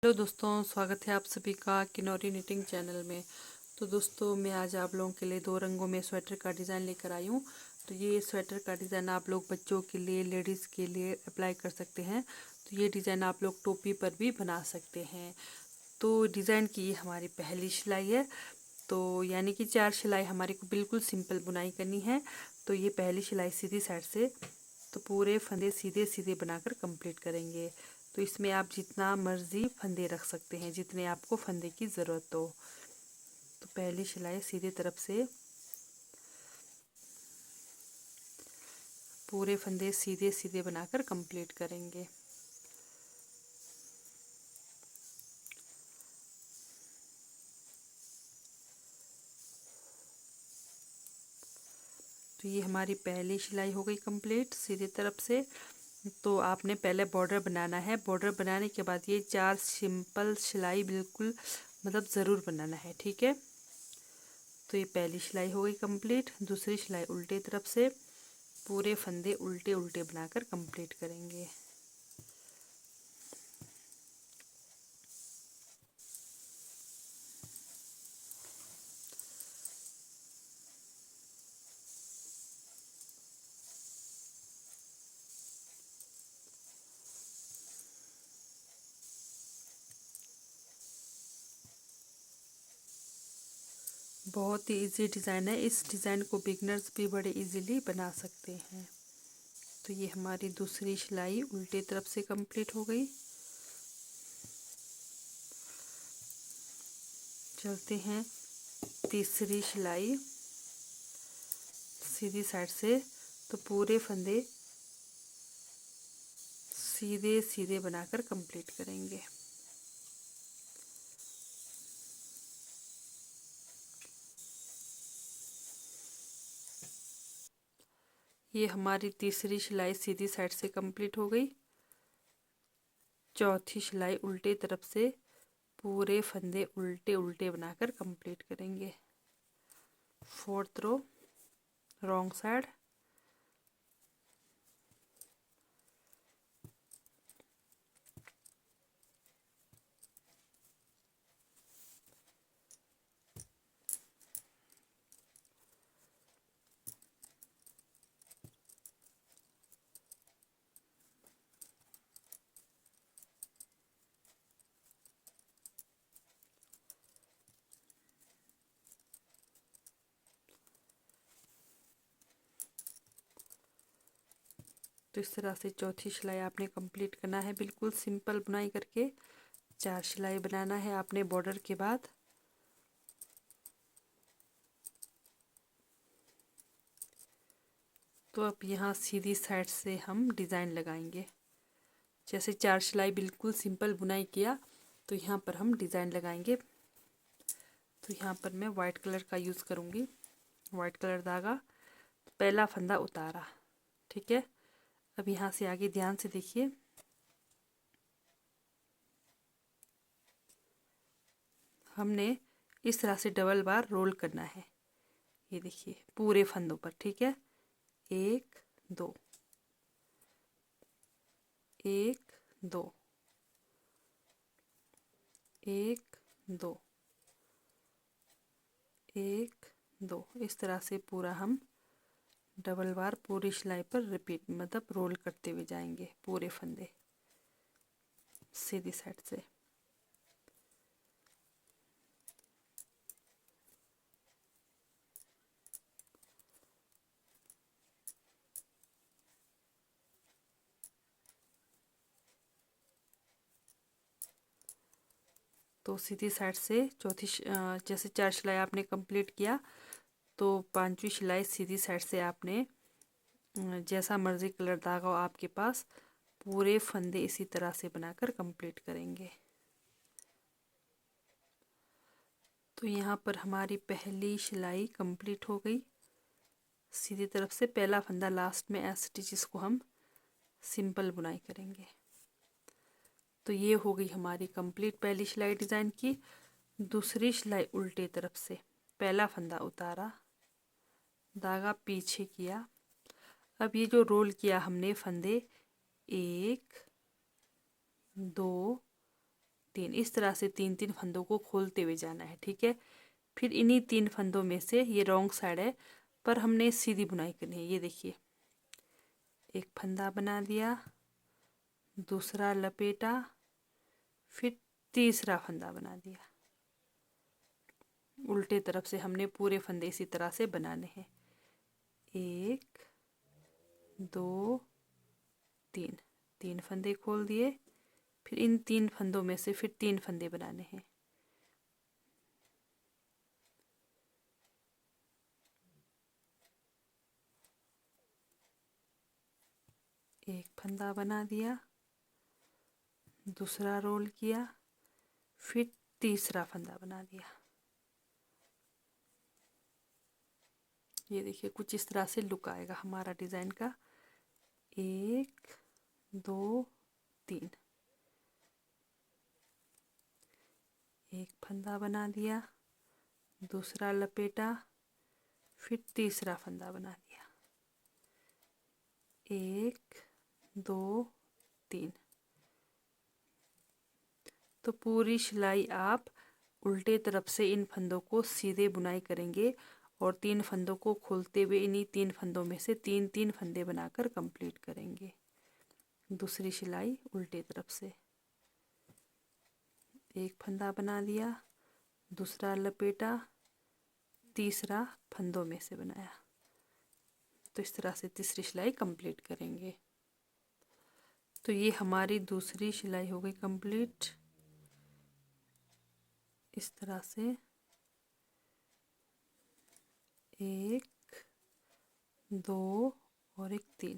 Hello दोस्तों, स्वागत है आप सभी का किनौरी निटिंग चैनल में। तो दोस्तों, मैं आज आप लोगों के लिए दो रंगों में स्वेटर का डिज़ाइन लेकर आई हूँ। तो ये स्वेटर का डिज़ाइन आप लोग बच्चों के लिए, लेडीज़ के लिए अप्लाई कर सकते हैं। तो ये डिज़ाइन आप लोग टोपी पर भी बना सकते हैं। तो डिज़ाइन की ये हमारी पहली सिलाई है। तो यानी कि 4 सिलाई हमारे को बिल्कुल सिंपल बुनाई करनी है। तो ये पहली सिलाई सीधी साइड से तो पूरे फंदे सीधे सीधे बनाकर कंप्लीट करेंगे। तो इसमें आप जितना मर्जी फंदे रख सकते हैं, जितने आपको फंदे की ज़रूरत हो। तो पहली सिलाई सीधे तरफ से पूरे फंदे सीधे सीधे बनाकर कंप्लीट करेंगे। तो ये हमारी पहली सिलाई हो गई कंप्लीट सीधे तरफ से। तो आपने पहले बॉर्डर बनाना है। बॉर्डर बनाने के बाद ये 4 सिंपल सिलाई बिल्कुल मतलब ज़रूर बनाना है, ठीक है। तो ये पहली सिलाई हो गई कंप्लीट। दूसरी सिलाई उल्टे तरफ से पूरे फंदे उल्टे उल्टे बनाकर कंप्लीट करेंगे। बहुत ही इजी डिज़ाइन है। इस डिज़ाइन को बिगनर्स भी बड़े इजीली बना सकते हैं। तो ये हमारी दूसरी सिलाई उल्टे तरफ से कंप्लीट हो गई। चलते हैं तीसरी सिलाई सीधी साइड से। तो पूरे फंदे सीधे सीधे बनाकर कंप्लीट करेंगे। ये हमारी तीसरी सिलाई सीधी साइड से कंप्लीट हो गई। चौथी सिलाई उल्टे तरफ से पूरे फंदे उल्टे उल्टे बनाकर कंप्लीट करेंगे। Fourth row wrong side. तो इस तरह से चौथी सिलाई आपने कंप्लीट करना है, बिल्कुल सिंपल बुनाई करके 4 सिलाई बनाना है आपने बॉर्डर के बाद। तो अब यहाँ सीधी साइड से हम डिज़ाइन लगाएंगे। जैसे 4 सिलाई बिल्कुल सिंपल बुनाई किया, तो यहाँ पर हम डिज़ाइन लगाएंगे। तो यहाँ पर मैं वाइट कलर का यूज़ करूँगी, वाइट कलर धागा। पहला फंदा उतारा, ठीक है। अब यहाँ से आगे ध्यान से देखिए, हमने इस तरह से डबल बार रोल करना है। ये देखिए पूरे फंदों पर, ठीक है। 1 2 1 2 1 2 1 2 इस तरह से पूरा हम डबल बार पूरी सिलाई पर रिपीट मतलब रोल करते हुए जाएंगे पूरे फंदे सीधी साइड से। तो सीधी साइड से जैसे 4 सिलाई आपने कंप्लीट किया, तो 5वीं सिलाई सीधी साइड से आपने जैसा मर्जी कलर धागा हो आपके पास, पूरे फंदे इसी तरह से बनाकर कंप्लीट करेंगे। तो यहाँ पर हमारी पहली सिलाई कंप्लीट हो गई। सीधी तरफ से पहला फंदा लास्ट में ऐसे स्टिचेस को हम सिंपल बुनाई करेंगे। तो ये हो गई हमारी कंप्लीट पहली सिलाई डिज़ाइन की। दूसरी सिलाई उल्टे तरफ से पहला फंदा उतारा, धागा पीछे किया। अब ये जो रोल किया हमने फंदे 1 2 3, इस तरह से 3-3 फंदों को खोलते हुए जाना है। ठीक है, फिर इन्हीं 3 फंदों में से, ये रॉन्ग साइड है पर हमने सीधी बुनाई करनी है। ये देखिए, एक फंदा बना दिया, दूसरा लपेटा, फिर तीसरा फंदा बना दिया। उल्टे तरफ से हमने पूरे फंदे इसी तरह से बनाने हैं। 1 2 3, 3 फंदे खोल दिए, फिर इन 3 फंदों में से फिर 3 फंदे बनाने हैं। एक फंदा बना दिया, दूसरा रोल किया, फिर तीसरा फंदा बना दिया। ये देखिए, कुछ इस तरह से लुक आएगा हमारा डिज़ाइन का। 1 2 3, एक फंदा बना दिया, दूसरा लपेटा, फिर तीसरा फंदा बना दिया। 1 2 3। तो पूरी सिलाई आप उल्टे तरफ से इन फंदों को सीधे बुनाई करेंगे और 3 फंदों को खोलते हुए इन्हीं 3 फंदों में से 3-3 फंदे बनाकर कंप्लीट करेंगे। दूसरी सिलाई उल्टे तरफ से, एक फंदा बना दिया, दूसरा लपेटा, तीसरा फंदों में से बनाया। तो इस तरह से तीसरी सिलाई कंप्लीट करेंगे। तो ये हमारी दूसरी सिलाई हो गई कंप्लीट। इस तरह से 1 2 और एक 3,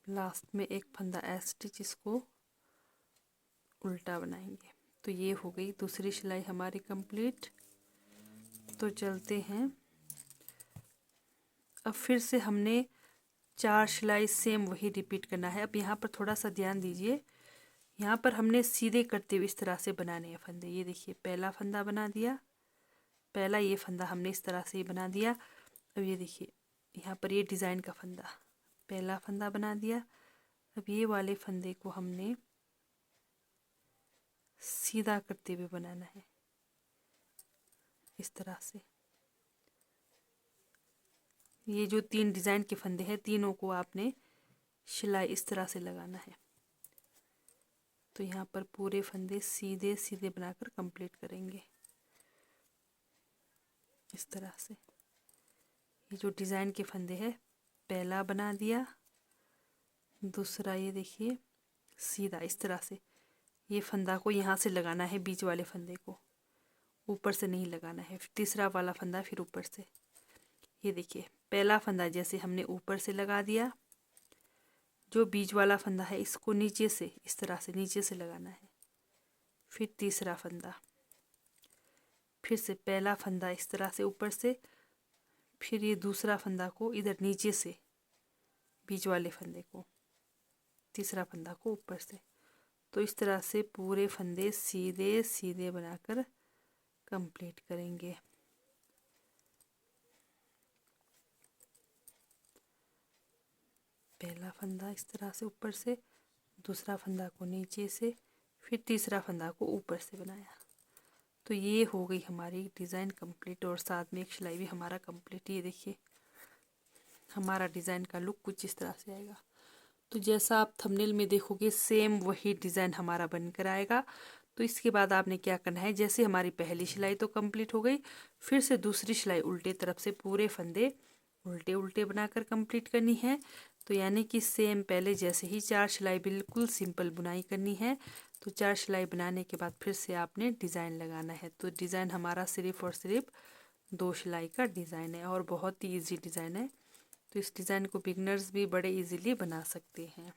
लास्ट में एक फंदा स्टिच, इसको उल्टा बनाएंगे। तो ये हो गई दूसरी सिलाई हमारी कंप्लीट। तो चलते हैं, अब फिर से हमने 4 सिलाई सेम वही रिपीट करना है। अब यहाँ पर थोड़ा सा ध्यान दीजिए, यहाँ पर हमने सीधे करते हुए इस तरह से बनाने हैं फंदे। ये देखिए, पहला फंदा बना दिया, पहला ये फंदा हमने इस तरह से ही बना दिया। अब ये देखिए, यहाँ पर ये डिज़ाइन का फंदा, पहला फंदा बना दिया। अब ये वाले फंदे को हमने सीधा करते हुए बनाना है इस तरह से। ये जो 3 डिज़ाइन के फंदे हैं, तीनों को आपने सिलाई इस तरह से लगाना है। तो यहाँ पर पूरे फंदे सीधे सीधे बनाकर कंप्लीट करेंगे इस तरह से। ये जो डिज़ाइन के फंदे हैं, पहला बना दिया, दूसरा ये देखिए सीधा इस तरह से। ये फंदा को यहाँ से लगाना है, बीच वाले फंदे को ऊपर से नहीं लगाना है। फिर तीसरा वाला फंदा फिर ऊपर से। ये देखिए, पहला फंदा जैसे हमने ऊपर से लगा दिया, जो बीच वाला फंदा है इसको नीचे से इस तरह से नीचे से लगाना है। फिर तीसरा फंदा, फिर से पहला फंदा इस तरह से ऊपर से, फिर ये दूसरा फंदा को इधर नीचे से बीच वाले फंदे को, तीसरा फंदा को ऊपर से। तो इस तरह से पूरे फंदे सीधे सीधे बनाकर कंप्लीट करेंगे। पहला फंदा इस तरह से ऊपर से, दूसरा फंदा को नीचे से, फिर तीसरा फंदा को ऊपर से बनाया। तो ये हो गई हमारी डिज़ाइन कंप्लीट और साथ में एक सिलाई भी हमारा कंप्लीट। ये देखिए, हमारा डिज़ाइन का लुक कुछ इस तरह से आएगा। तो जैसा आप थंबनेल में देखोगे सेम वही डिज़ाइन हमारा बनकर आएगा। तो इसके बाद आपने क्या करना है, जैसे हमारी पहली सिलाई तो कंप्लीट हो गई, फिर से दूसरी सिलाई उल्टे तरफ से पूरे फंदे उल्टे उल्टे बनाकर कंप्लीट करनी है। तो यानी कि सेम पहले जैसे ही 4 सिलाई बिल्कुल सिंपल बुनाई करनी है। तो 4 सिलाई बनाने के बाद फिर से आपने डिज़ाइन लगाना है। तो डिज़ाइन हमारा सिर्फ और सिर्फ 2 सिलाई का डिज़ाइन है और बहुत ही ईजी डिज़ाइन है। तो इस डिज़ाइन को बिगनर्स भी बड़े इजीली बना सकते हैं।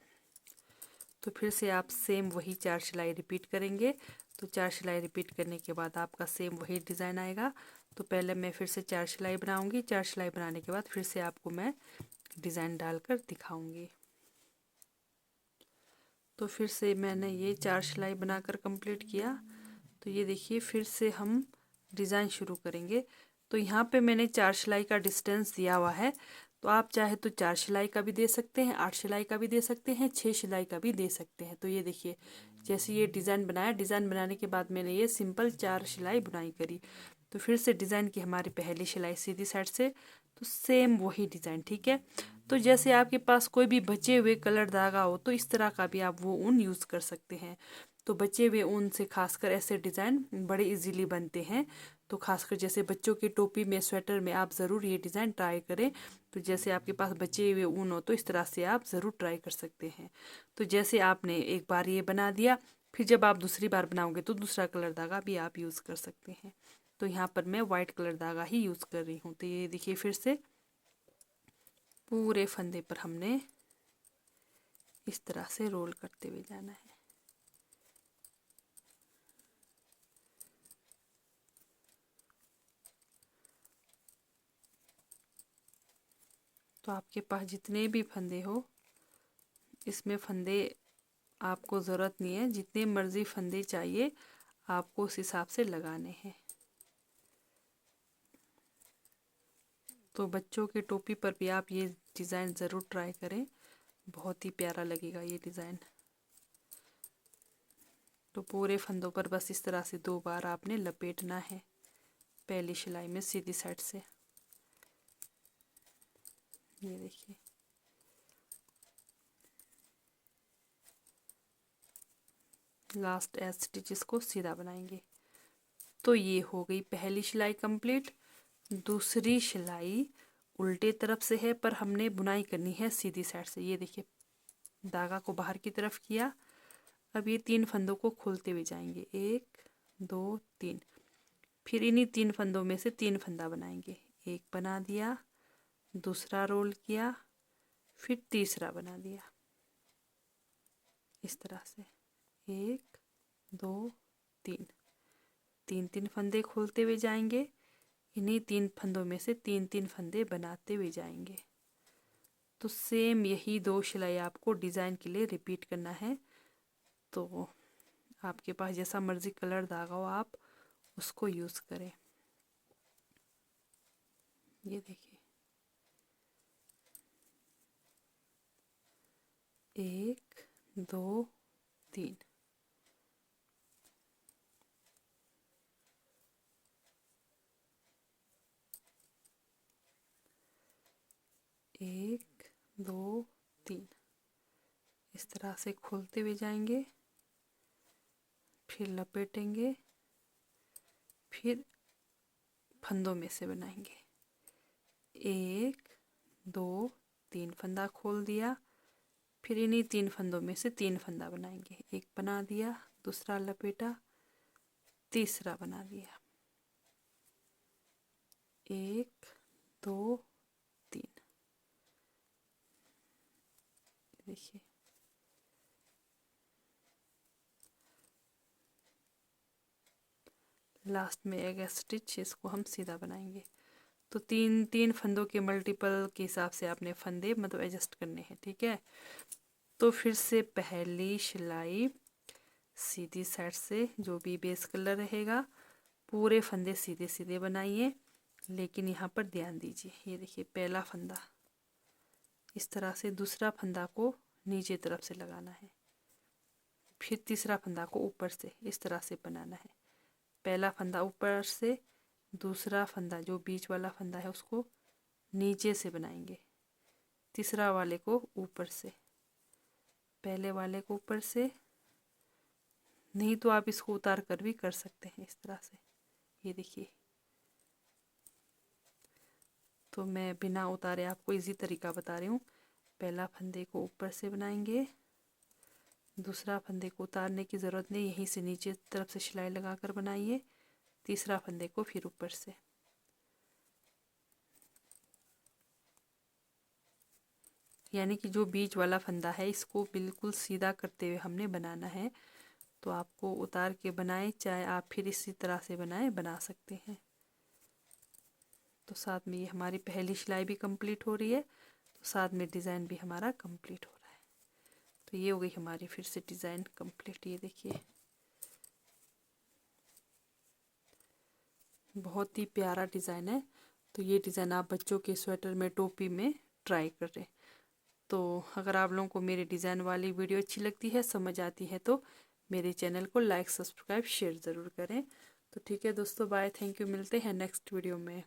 तो फिर से आप सेम वही 4 सिलाई रिपीट करेंगे। तो 4 सिलाई रिपीट करने के बाद आपका सेम वही डिज़ाइन आएगा। तो पहले मैं फिर से 4 सिलाई बनाऊंगी, 4 सिलाई बनाने के बाद फिर से आपको मैं डिज़ाइन डालकर दिखाऊंगी। तो फिर से मैंने ये 4 सिलाई बनाकर कंप्लीट किया। तो ये देखिए, फिर से हम डिज़ाइन शुरू करेंगे। तो यहाँ पे मैंने 4 सिलाई का डिस्टेंस दिया हुआ है। तो आप चाहे तो 4 सिलाई का भी दे सकते हैं, 8 सिलाई का भी दे सकते हैं, 6 सिलाई का भी दे सकते हैं। तो ये देखिए, जैसे ये डिज़ाइन बनाया, डिज़ाइन बनाने के बाद मैंने ये सिंपल 4 सिलाई बुनाई करी। तो फिर से डिज़ाइन की हमारी पहली सिलाई सीधी साइड से, तो सेम वही डिज़ाइन, ठीक है। तो जैसे आपके पास कोई भी बचे हुए कलर धागा हो तो इस तरह का भी आप वो ऊन यूज़ कर सकते हैं। तो बचे हुए ऊन से खासकर ऐसे डिज़ाइन बड़े इजीली बनते हैं। तो खासकर जैसे बच्चों की टोपी में, स्वेटर में आप ज़रूर ये डिज़ाइन ट्राई करें। तो जैसे आपके पास बचे हुए ऊन हो तो इस तरह से आप ज़रूर ट्राई कर सकते हैं। तो जैसे आपने एक बार ये बना दिया, फिर जब आप दूसरी बार बनाओगे तो दूसरा कलर धागा भी आप यूज़ कर सकते हैं। तो यहाँ पर मैं वाइट कलर धागा ही यूज़ कर रही हूँ। तो ये देखिए फिर से पूरे फंदे पर हमने इस तरह से रोल करते हुए जाना है। तो आपके पास जितने भी फंदे हो, इसमें फंदे आपको ज़रूरत नहीं है, जितने मर्ज़ी फंदे चाहिए आपको उस हिसाब से लगाने हैं। तो बच्चों के टोपी पर भी आप ये डिज़ाइन ज़रूर ट्राई करें, बहुत ही प्यारा लगेगा ये डिज़ाइन। तो पूरे फंदों पर बस इस तरह से 2 बार आपने लपेटना है पहली सिलाई में सीधी साइड से। ये देखिए, लास्ट एज स्टिचेस को सीधा बनाएंगे। तो ये हो गई पहली सिलाई कंप्लीट। दूसरी सिलाई उल्टे तरफ से है पर हमने बुनाई करनी है सीधी साइड से। ये देखिए, धागा को बाहर की तरफ किया। अब ये 3 फंदों को खोलते हुए जाएंगे, 1 2 3। फिर इन्हीं 3 फंदों में से 3 फंदा बनाएंगे। एक बना दिया, दूसरा रोल किया, फिर तीसरा बना दिया इस तरह से, 1 2 3। 3 फंदे खोलते हुए जाएंगे। इन्हीं 3 फंदों में से 3 फंदे बनाते हुए जाएंगे। तो सेम यही 2 सिलाई आपको डिज़ाइन के लिए रिपीट करना है। तो आपके पास जैसा मर्जी कलर धागा हो आप उसको यूज़ करें। ये देखिए, 1 2 3। एक दो तीन, इस तरह से खोलते हुए जाएंगे, फिर लपेटेंगे, फिर फंदों में से बनाएंगे। 1 2 3 फंदा खोल दिया, फिर इन्हीं 3 फंदों में से 3 फंदा बनाएंगे। एक बना दिया, दूसरा लपेटा, तीसरा बना दिया, 1 2 3। देखिए, लास्ट में एक स्टिच, इसको हम सीधा बनाएंगे। तो 3 फंदों के मल्टीपल के हिसाब से आपने फंदे मतलब एडजस्ट करने हैं, ठीक है। तो फिर से पहली सिलाई सीधी साइड से, जो भी बेस कलर रहेगा पूरे फंदे सीधे सीधे बनाइए। लेकिन यहाँ पर ध्यान दीजिए, ये देखिए पहला फंदा इस तरह से, दूसरा फंदा को नीचे तरफ से लगाना है, फिर तीसरा फंदा को ऊपर से इस तरह से बनाना है। पहला फंदा ऊपर से, दूसरा फंदा जो बीच वाला फंदा है उसको नीचे से बनाएंगे, तीसरा वाले को ऊपर से, पहले वाले को ऊपर से। नहीं तो आप इसको उतार कर भी कर सकते हैं इस तरह से। ये देखिए, तो मैं बिना उतारे आपको इजी तरीका बता रही हूँ। पहला फंदे को ऊपर से बनाएंगे, दूसरा फंदे को उतारने की ज़रूरत नहीं, यहीं से नीचे तरफ से सिलाई लगाकर बनाइए, तीसरा फंदे को फिर ऊपर से। यानी कि जो बीच वाला फंदा है इसको बिल्कुल सीधा करते हुए हमने बनाना है। तो आपको उतार के बनाए, चाहे आप फिर इसी तरह से बनाए, बना सकते हैं। तो साथ में ये हमारी पहली सिलाई भी कंप्लीट हो रही है, तो साथ में डिज़ाइन भी हमारा कंप्लीट हो रहा है। तो ये हो गई हमारी फिर से डिज़ाइन कंप्लीट। ये देखिए, बहुत ही प्यारा डिज़ाइन है। तो ये डिज़ाइन आप बच्चों के स्वेटर में, टोपी में ट्राई करें। तो अगर आप लोगों को मेरी डिज़ाइन वाली वीडियो अच्छी लगती है, समझ आती है, तो मेरे चैनल को लाइक सब्सक्राइब शेयर ज़रूर करें। तो ठीक है दोस्तों, बाय, थैंक यू, मिलते हैं नेक्स्ट वीडियो में।